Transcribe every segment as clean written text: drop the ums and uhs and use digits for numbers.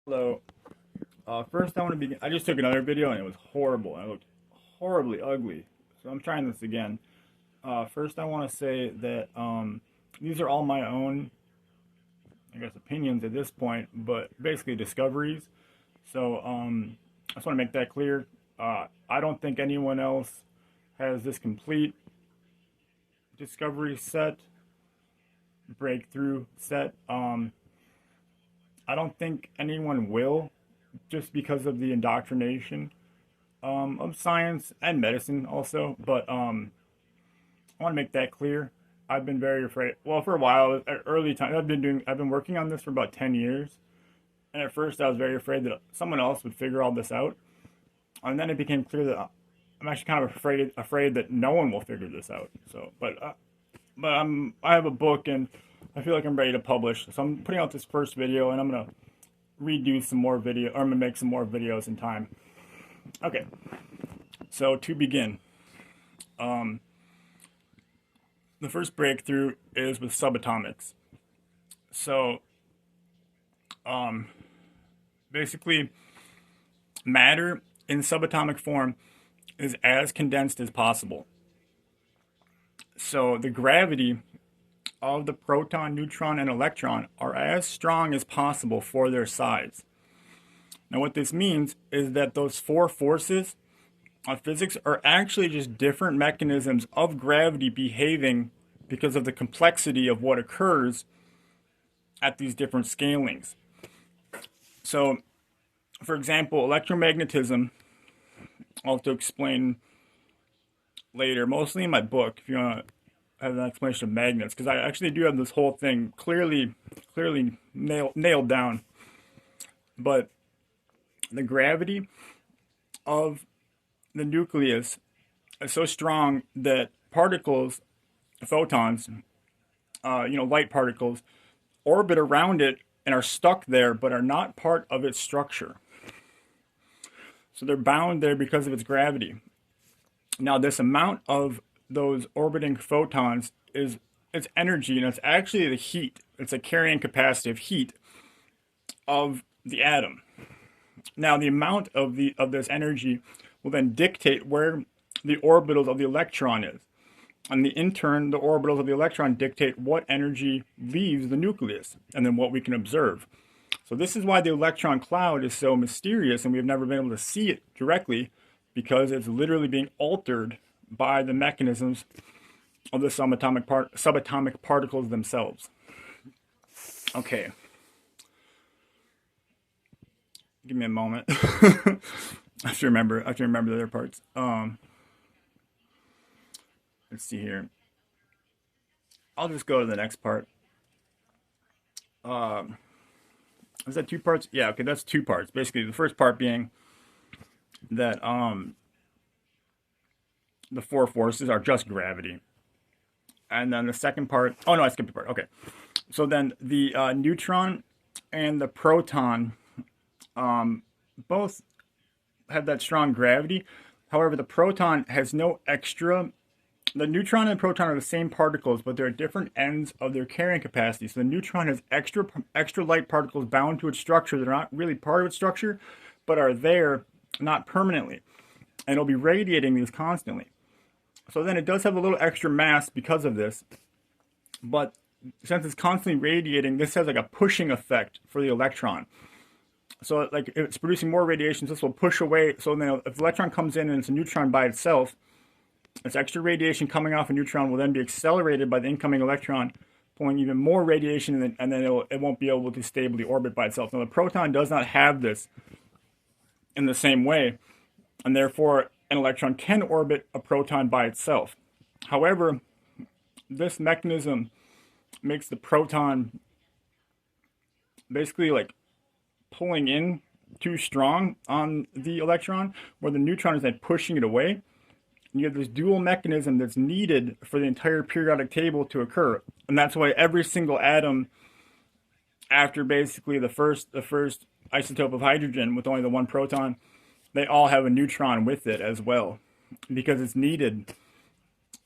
Hello. First, I want to begin. I just took another video and it was horrible. I looked horribly ugly. So I'm trying this again. First, I want to say that these are all my own, I guess, opinions at this point, but basically discoveries. So I just want to make that clear. I don't think anyone else has this complete discovery set, breakthrough set. I don't think anyone will, just because of the indoctrination of science and medicine also. But I want to make that clear. I've been very afraid. Well, for a while, at early time, I've been working on this for about 10 years, and at first I was very afraid that someone else would figure all this out, and then it became clear that I'm actually kind of afraid that no one will figure this out. So, I have a book and I feel like I'm ready to publish. So I'm putting out this first video and I'm gonna redo some more video, or I'm gonna make some more videos in time. Okay, so to begin, um, the first breakthrough is with subatomics. So, um, basically, matter in subatomic form is as condensed as possible. So the gravity of the proton, neutron, and electron are as strong as possible for their size. Now, what this means is that those four forces of physics are actually just different mechanisms of gravity behaving because of the complexity of what occurs at these different scalings. So, for example, electromagnetism, I'll have to explain later, mostly in my book, if you want to have an explanation of magnets, because I actually do have this whole thing clearly nailed down. But the gravity of the nucleus is so strong that particles, photons, light particles, orbit around it and are stuck there, but are not part of its structure. So they're bound there because of its gravity. Now, this amount of those orbiting photons is its energy, and it's actually the heat. It's a carrying capacity of heat of the atom. Now, the amount of this energy will then dictate where the orbitals of the electron is. And in turn, the orbitals of the electron dictate what energy leaves the nucleus, and then what we can observe. So this is why the electron cloud is so mysterious, and we've never been able to see it directly, because it's literally being altered by the mechanisms of the subatomic particles themselves. Okay. Give me a moment. I have to remember the other parts. Let's see here. I'll just go to the next part. Is that two parts? Yeah, okay, that's two parts. Basically, the first part being that the four forces are just gravity. And then the second part, oh no, I skipped a part. Okay. So then the neutron and the proton both have that strong gravity. However, the proton has no extra. The neutron and the proton are the same particles, but they're at different ends of their carrying capacity. So the neutron has extra light particles bound to its structure that are not really part of its structure, but are there not permanently. And it'll be radiating these constantly. So then it does have a little extra mass because of this, but since it's constantly radiating, this has like a pushing effect for the electron. So like if it's producing more radiation, this will push away. So then if the electron comes in and it's a neutron by itself, this extra radiation coming off a neutron will then be accelerated by the incoming electron, pulling even more radiation, and then it won't be able to stably orbit by itself. Now the proton does not have this in the same way, and therefore an electron can orbit a proton by itself. However, this mechanism makes the proton basically like pulling in too strong on the electron, where the neutron is then pushing it away. And you have this dual mechanism that's needed for the entire periodic table to occur. And that's why every single atom, after basically the first isotope of hydrogen with only the one proton, they all have a neutron with it as well, because it's needed.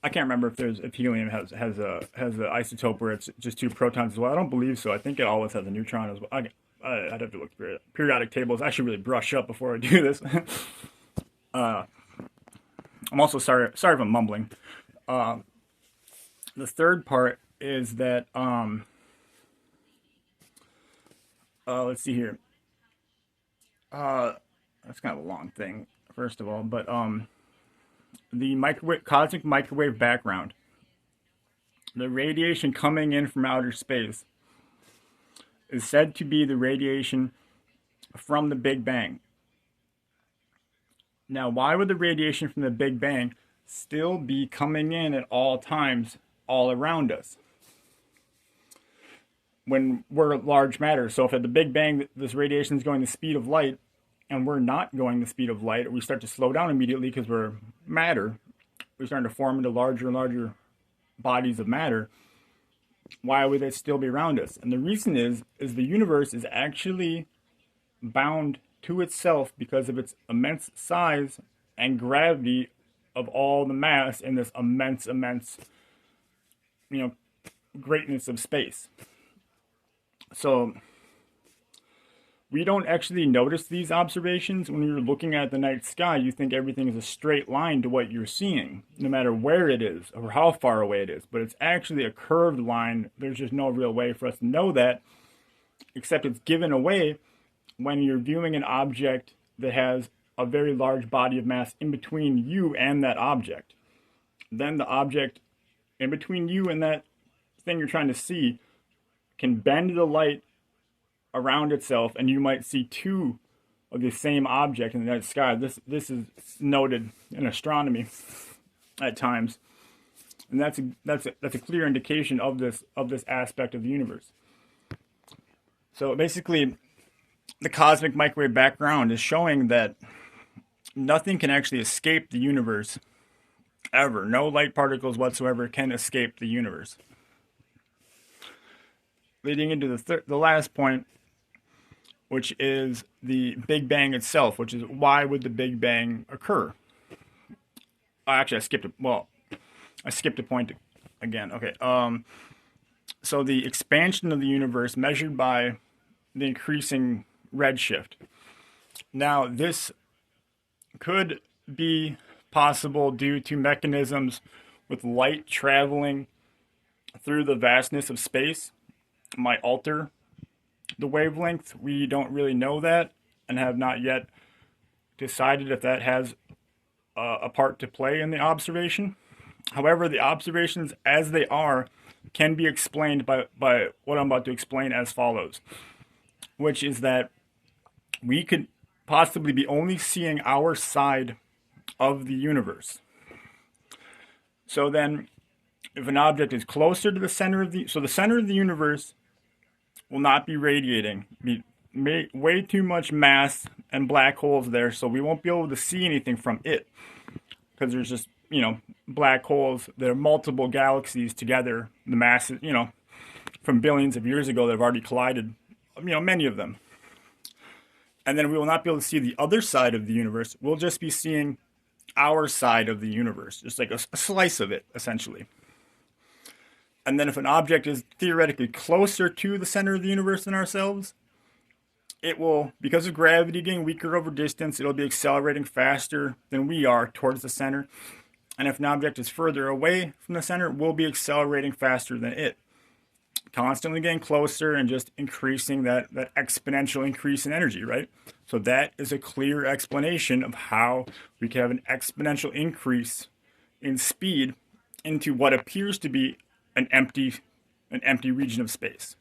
I can't remember if helium has a isotope where it's just two protons as well. I don't believe so. I think it always has a neutron as well. Okay. I'd have to look through it. Periodic tables. I should really brush up before I do this. I'm also sorry if I'm mumbling. The third part is that let's see here. That's kind of a long thing, first of all, but the cosmic microwave background, the radiation coming in from outer space, is said to be the radiation from the Big Bang. Now, why would the radiation from the Big Bang still be coming in at all times all around us when we're large matter? So if at the Big Bang this radiation is going the speed of light and we're not going the speed of light, we start to slow down immediately because we're matter. We're starting to form into larger and larger bodies of matter. Why would it still be around us? And the reason is the universe is actually bound to itself because of its immense size and gravity of all the mass in this immense, greatness of space. So we don't actually notice these observations. When you're looking at the night sky, you think everything is a straight line to what you're seeing, no matter where it is or how far away it is. But it's actually a curved line. There's just no real way for us to know that, except it's given away when you're viewing an object that has a very large body of mass in between you and that object. Then the object in between you and that thing you're trying to see can bend the light around itself, and you might see two of the same object in the night sky. This is noted in astronomy at times, and that's a clear indication of this aspect of the universe. So basically, the cosmic microwave background is showing that nothing can actually escape the universe ever. No light particles whatsoever can escape the universe. Leading into the last point, which is the Big Bang itself, which is why would the Big Bang occur? Actually, I skipped a point again. Okay. So the expansion of the universe measured by the increasing redshift. Now, this could be possible due to mechanisms with light traveling through the vastness of space might alter the wavelength. We don't really know that and have not yet decided if that has a part to play in the observation. However, the observations as they are can be explained by what I'm about to explain as follows, which is that we could possibly be only seeing our side of the universe. So then, if an object is closer to the center of the center of the universe will not be radiating, way too much mass and black holes there, so we won't be able to see anything from it because there's just black holes. There are multiple galaxies together. The mass is from billions of years ago that have already collided. Many of them. And then we will not be able to see the other side of the universe. We'll just be seeing our side of the universe, just like a slice of it, essentially. And then if an object is theoretically closer to the center of the universe than ourselves, it will, because of gravity getting weaker over distance, it'll be accelerating faster than we are towards the center. And if an object is further away from the center, we'll be accelerating faster than it. Constantly getting closer and just increasing that exponential increase in energy, right? So that is a clear explanation of how we can have an exponential increase in speed into what appears to be an empty region of space.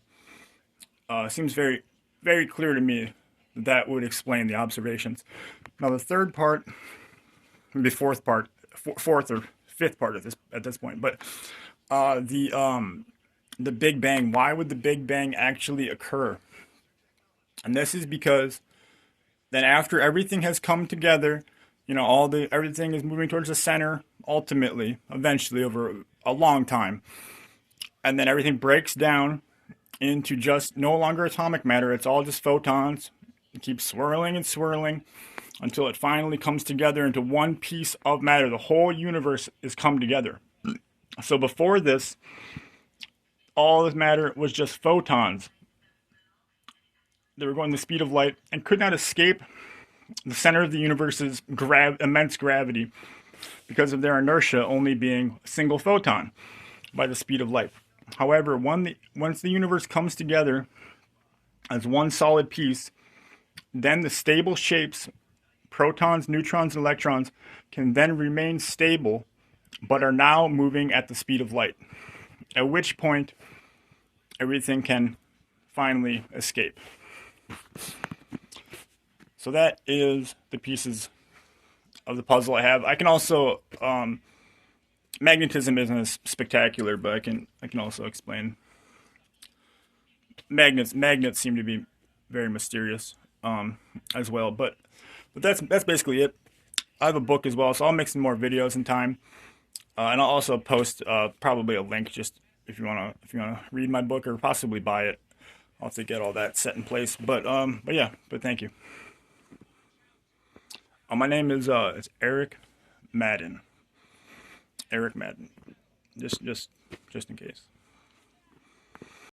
Seems very, very clear to me that would explain the observations. Now the third part, maybe fourth or fifth part at this point, but the Big Bang. Why would the Big Bang actually occur? And this is because then after everything has come together, everything is moving towards the center ultimately, eventually over a long time. And then everything breaks down into just no longer atomic matter. It's all just photons. It keeps swirling and swirling until it finally comes together into one piece of matter. The whole universe is come together. So before this, all this matter was just photons. They were going the speed of light and could not escape the center of the universe's immense gravity because of their inertia only being a single photon by the speed of light. However, once the universe comes together as one solid piece, then the stable shapes, protons, neutrons, and electrons, can then remain stable but are now moving at the speed of light, at which point everything can finally escape. So that is the pieces of the puzzle I have. I can also magnetism isn't as spectacular, but I can also explain. Magnets seem to be very mysterious as well, but that's basically it. I have a book as well, so I'll make some more videos in time, and I'll also post probably a link just if you wanna read my book or possibly buy it. I'll have to get all that set in place, but thank you. My name is it's Eric Madden. Eric Madden. Just in case.